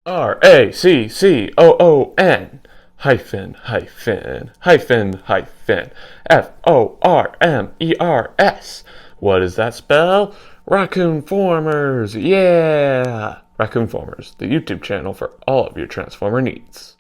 RACCOON hyphen FORMERS. What does that spell? Raccoon-Formers, yeah! Raccoon-Formers, the YouTube channel for all of your Transformer needs.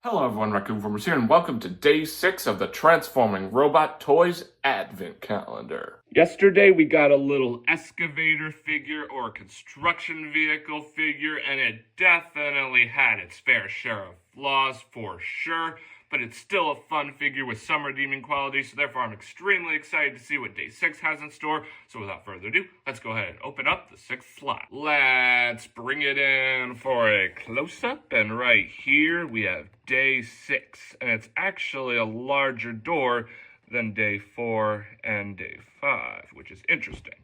Hello everyone, Raccoon-Formers here, and welcome to Day 6 of the Transforming Robot Toys Advent Calendar. Yesterday we got a little excavator figure or construction vehicle figure, and it definitely had its fair share of flaws for sure, but it's still a fun figure with some redeeming qualities, so therefore I'm extremely excited to see what Day 6 has in store. So without further ado, let's go ahead and open up the 6th slot. Let's bring it in for a close-up, and right here we have Day 6, and it's actually a larger door than Day 4 and Day 5, which is interesting.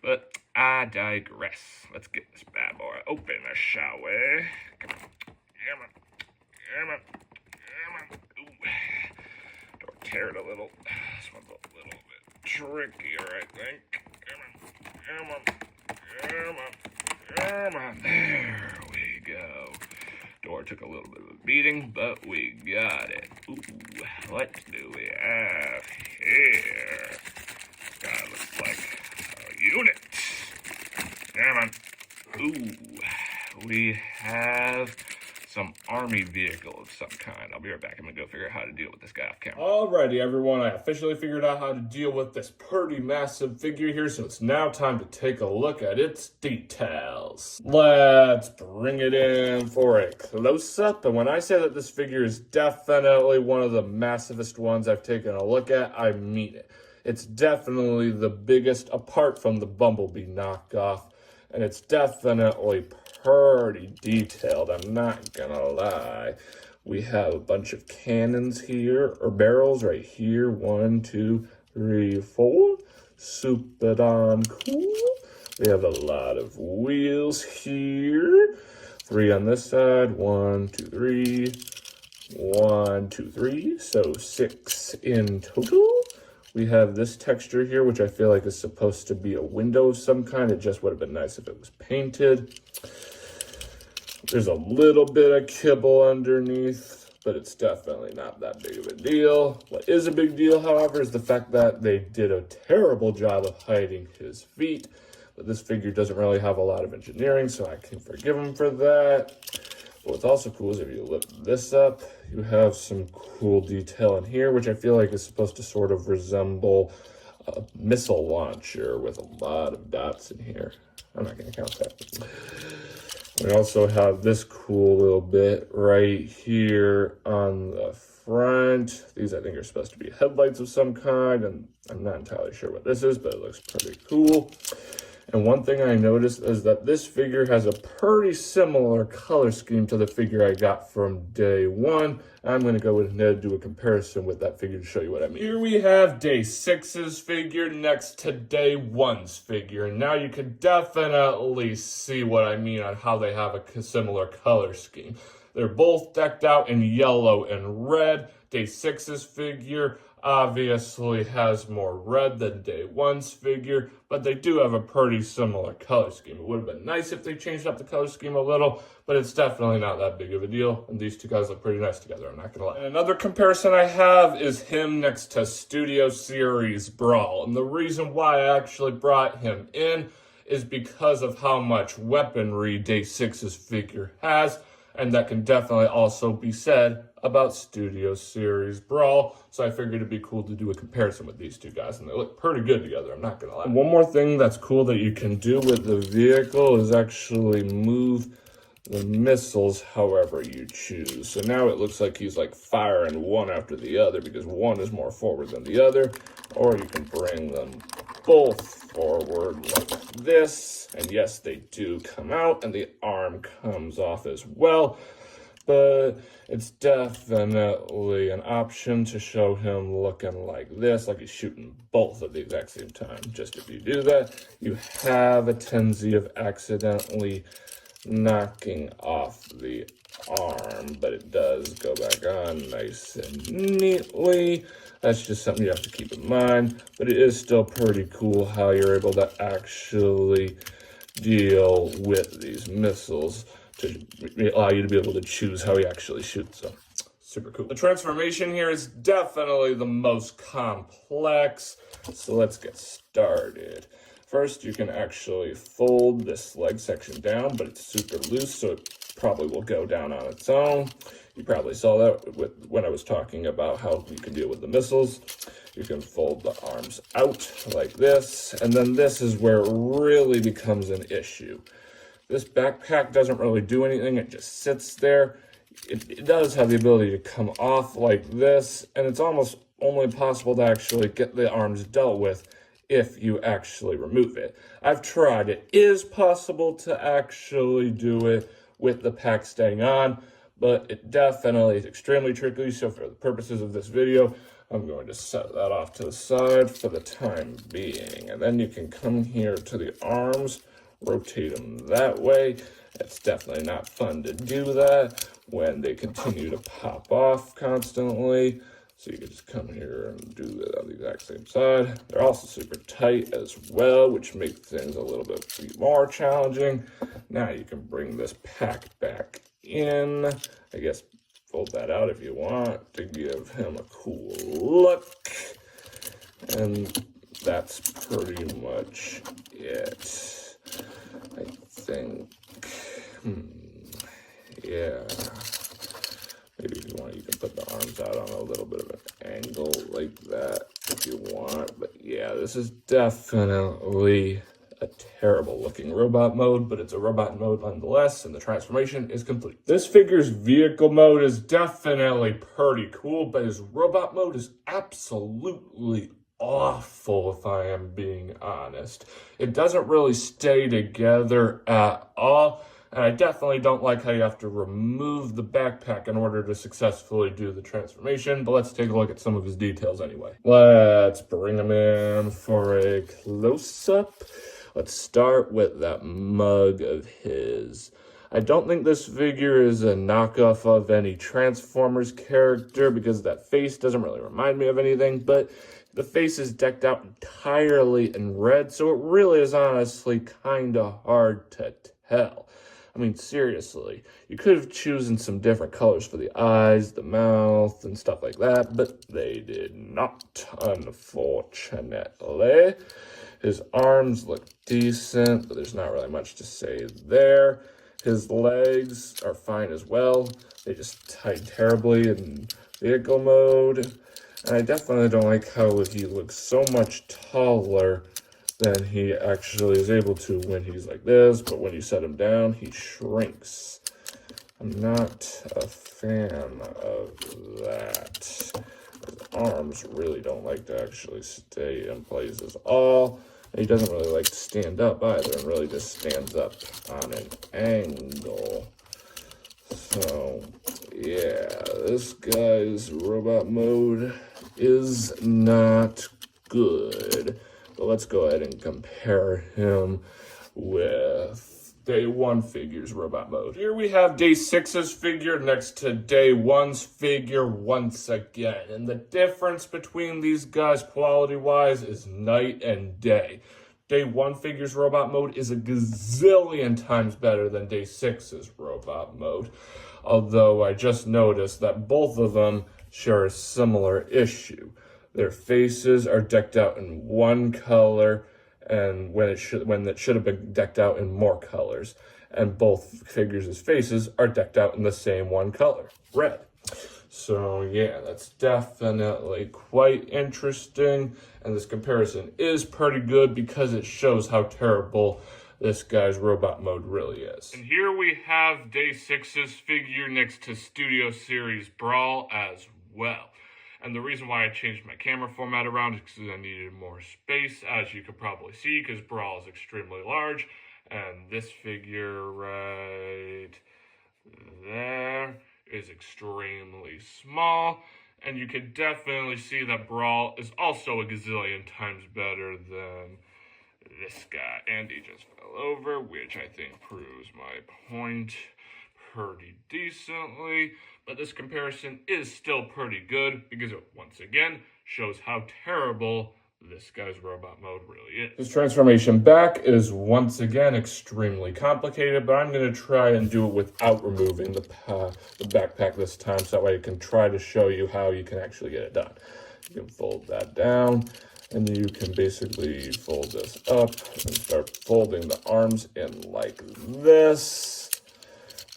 But I digress. Let's get this bad boy open, shall we? Come on. Come on. Come on. Door tear it a little. This one's a little bit trickier, I think. Come on. There we go. Door took a little bit of a beating, but we got it. Ooh, what do we have here? This guy looks like a unit. Come on. Ooh, we have some army vehicle of some kind. I'll be right back. I'm gonna go figure out how to deal with this guy off camera. Alrighty, everyone. I officially figured out how to deal with this pretty massive figure here, so it's now time to take a look at its details. Let's bring it in for a close-up. And when I say that this figure is definitely one of the massivest ones I've taken a look at, I mean it. It's definitely the biggest apart from the Bumblebee knockoff, and it's definitely pretty detailed, I'm not gonna lie. We have a bunch of cannons here, or barrels right here. 1, 2, 3, 4. Super darn cool. We have a lot of wheels here. 3 on this side. 1, 2, 3. 1, 2, 3. So 6 in total. We have this texture here, which I feel like is supposed to be a window of some kind. It just would have been nice if it was painted. There's a little bit of kibble underneath, but it's definitely not that big of a deal. What is a big deal, however, is the fact that they did a terrible job of hiding his feet. But this figure doesn't really have a lot of engineering, so I can forgive him for that. But what's also cool is if you lift this up, you have some cool detail in here, which I feel like is supposed to sort of resemble a missile launcher with a lot of dots in here. I'm not going to count that. We also have this cool little bit right here on the front. These, I think, are supposed to be headlights of some kind, and I'm not entirely sure what this is, but it looks pretty cool. And one thing I noticed is that this figure has a pretty similar color scheme to the figure I got from Day 1. I'm going to go ahead and do a comparison with that figure to show you what I mean. Here we have Day 6's figure next to Day 1's figure. And now you can definitely see what I mean on how they have a similar color scheme. They're both decked out in yellow and red. Day 6's figure obviously has more red than Day 1's figure, but they do have a pretty similar color scheme. It would have been nice if they changed up the color scheme a little, but it's definitely not that big of a deal, and these two guys look pretty nice together, I'm not gonna lie. And another comparison I have is him next to Studio Series Brawl, and the reason why I actually brought him in is because of how much weaponry Day 6's figure has, and that can definitely also be said about Studio Series Brawl. So I figured it'd be cool to do a comparison with these two guys, and they look pretty good together, I'm not gonna lie. And one more thing that's cool that you can do with the vehicle is actually move the missiles however you choose. So now it looks like he's like firing one after the other because one is more forward than the other, or you can bring them both forward like this. And yes, they do come out, and the arm comes off as well. But it's definitely an option to show him looking like this, like he's shooting both at the exact same time. Just if you do that, you have a tendency of accidentally knocking off the arm, but it does go back on nice and neatly. That's just something you have to keep in mind, but it is still pretty cool how you're able to actually deal with these missiles. to allow you to be able to choose how he actually shoots. So super cool. The transformation here is definitely the most complex. So let's get started. First, you can actually fold this leg section down, but it's super loose, so it probably will go down on its own. You probably saw that when I was talking about how you can deal with the missiles. You can fold the arms out like this, and then this is where it really becomes an issue. This backpack doesn't really do anything, it just sits there. It does have the ability to come off like this, and it's almost only possible to actually get the arms dealt with if you actually remove it. I've tried. It is possible to actually do it with the pack staying on, but it definitely is extremely tricky. So for the purposes of this video, I'm going to set that off to the side for the time being. And then you can come here to the arms, rotate them that way. It's definitely not fun to do that when they continue to pop off constantly. So you can just come here and do that on the exact same side. They're also super tight as well, which makes things a little bit more challenging. Now you can bring this pack back in. I guess fold that out if you want to give him a cool look. And that's pretty much it, I think. Yeah. Maybe if you want, you can put the arms out on a little bit of an angle like that if you want. But yeah, this is definitely a terrible looking robot mode, but it's a robot mode nonetheless, and the transformation is complete. This figure's vehicle mode is definitely pretty cool, but his robot mode is absolutely awful, if I am being honest. It doesn't really stay together at all. And I definitely don't like how you have to remove the backpack in order to successfully do the transformation, but let's take a look at some of his details anyway. Let's bring him in for a close-up. Let's start with that mug of his. I don't think this figure is a knockoff of any Transformers character because that face doesn't really remind me of anything, but the face is decked out entirely in red, so it really is honestly kind of hard to tell. I mean, seriously, you could have chosen some different colors for the eyes, the mouth, and stuff like that, but they did not, unfortunately. His arms look decent, but there's not really much to say there. His legs are fine as well. They just tie terribly in vehicle mode. And I definitely don't like how he looks so much taller than he actually is able to when he's like this, but when you set him down, he shrinks. I'm not a fan of that. His arms really don't like to actually stay in place at all. And he doesn't really like to stand up either, and really just stands up on an angle. So, yeah, this guy's robot mode is not good. But let's go ahead and compare him with Day 1 figure's robot mode. Here we have Day 6's figure next to Day 1's figure once again. And the difference between these guys quality-wise is night and day. Day 1 figure's robot mode is a gazillion times better than Day 6's robot mode. Although I just noticed that both of them share a similar issue. Their faces are decked out in one color, and when it should have been decked out in more colors. And both figures' faces are decked out in the same one color, red. So yeah, that's definitely quite interesting. And this comparison is pretty good because it shows how terrible this guy's robot mode really is. And here we have Day 6's figure next to Studio Series Brawl as well. And the reason why I changed my camera format around is because I needed more space, as you could probably see, because Brawl is extremely large. And this figure right there is extremely small. And you can definitely see that Brawl is also a gazillion times better than this guy. And he just fell over, which I think proves my point pretty decently. But this comparison is still pretty good because it, once again, shows how terrible this guy's robot mode really is. This transformation back is once again extremely complicated, but I'm going to try and do it without removing the backpack this time, so that way I can try to show you how you can actually get it done. You can fold that down, and then you can basically fold this up and start folding the arms in like this.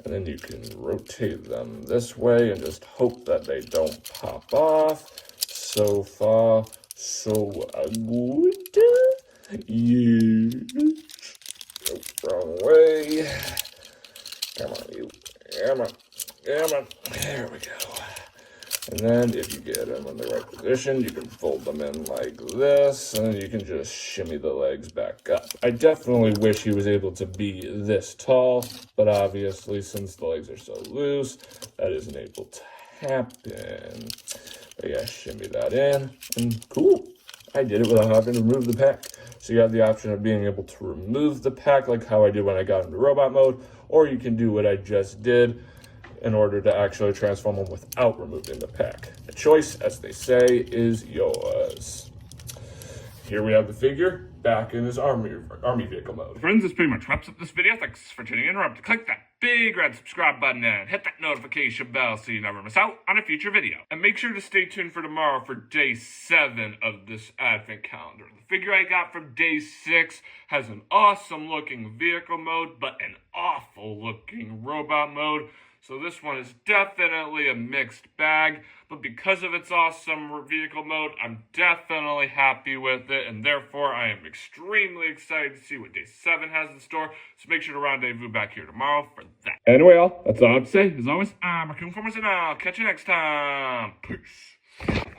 And then you can rotate them this way and just hope that they don't pop off. So far, so good. Yes. Oh, wrong way. Come on, you. Come on. Come on. There we go. And then if you get them in the right position, you can fold them in like this, and then you can just shimmy the legs back up. I definitely wish he was able to be this tall, but obviously since the legs are so loose, that isn't able to happen. But yeah, shimmy that in, and cool. I did it without having to remove the pack. So you have the option of being able to remove the pack like how I did when I got into robot mode, or you can do what I just did in order to actually transform them without removing the pack. The choice, as they say, is yours. Here we have the figure back in his army vehicle mode. Friends, this pretty much wraps up this video. Thanks for tuning in. Remember to click that big red subscribe button and hit that notification bell so you never miss out on a future video. And make sure to stay tuned for tomorrow for day 7 of this advent calendar. The figure I got from day 6 has an awesome looking vehicle mode, but an awful looking robot mode. So this one is definitely a mixed bag, but because of its awesome vehicle mode, I'm definitely happy with it, and therefore I am extremely excited to see what day 7 has in store. So make sure to rendezvous back here tomorrow for that. Anyway, all, that's all I have to say. As always, I'm Raccoon-Formers, and I'll catch you next time. Peace.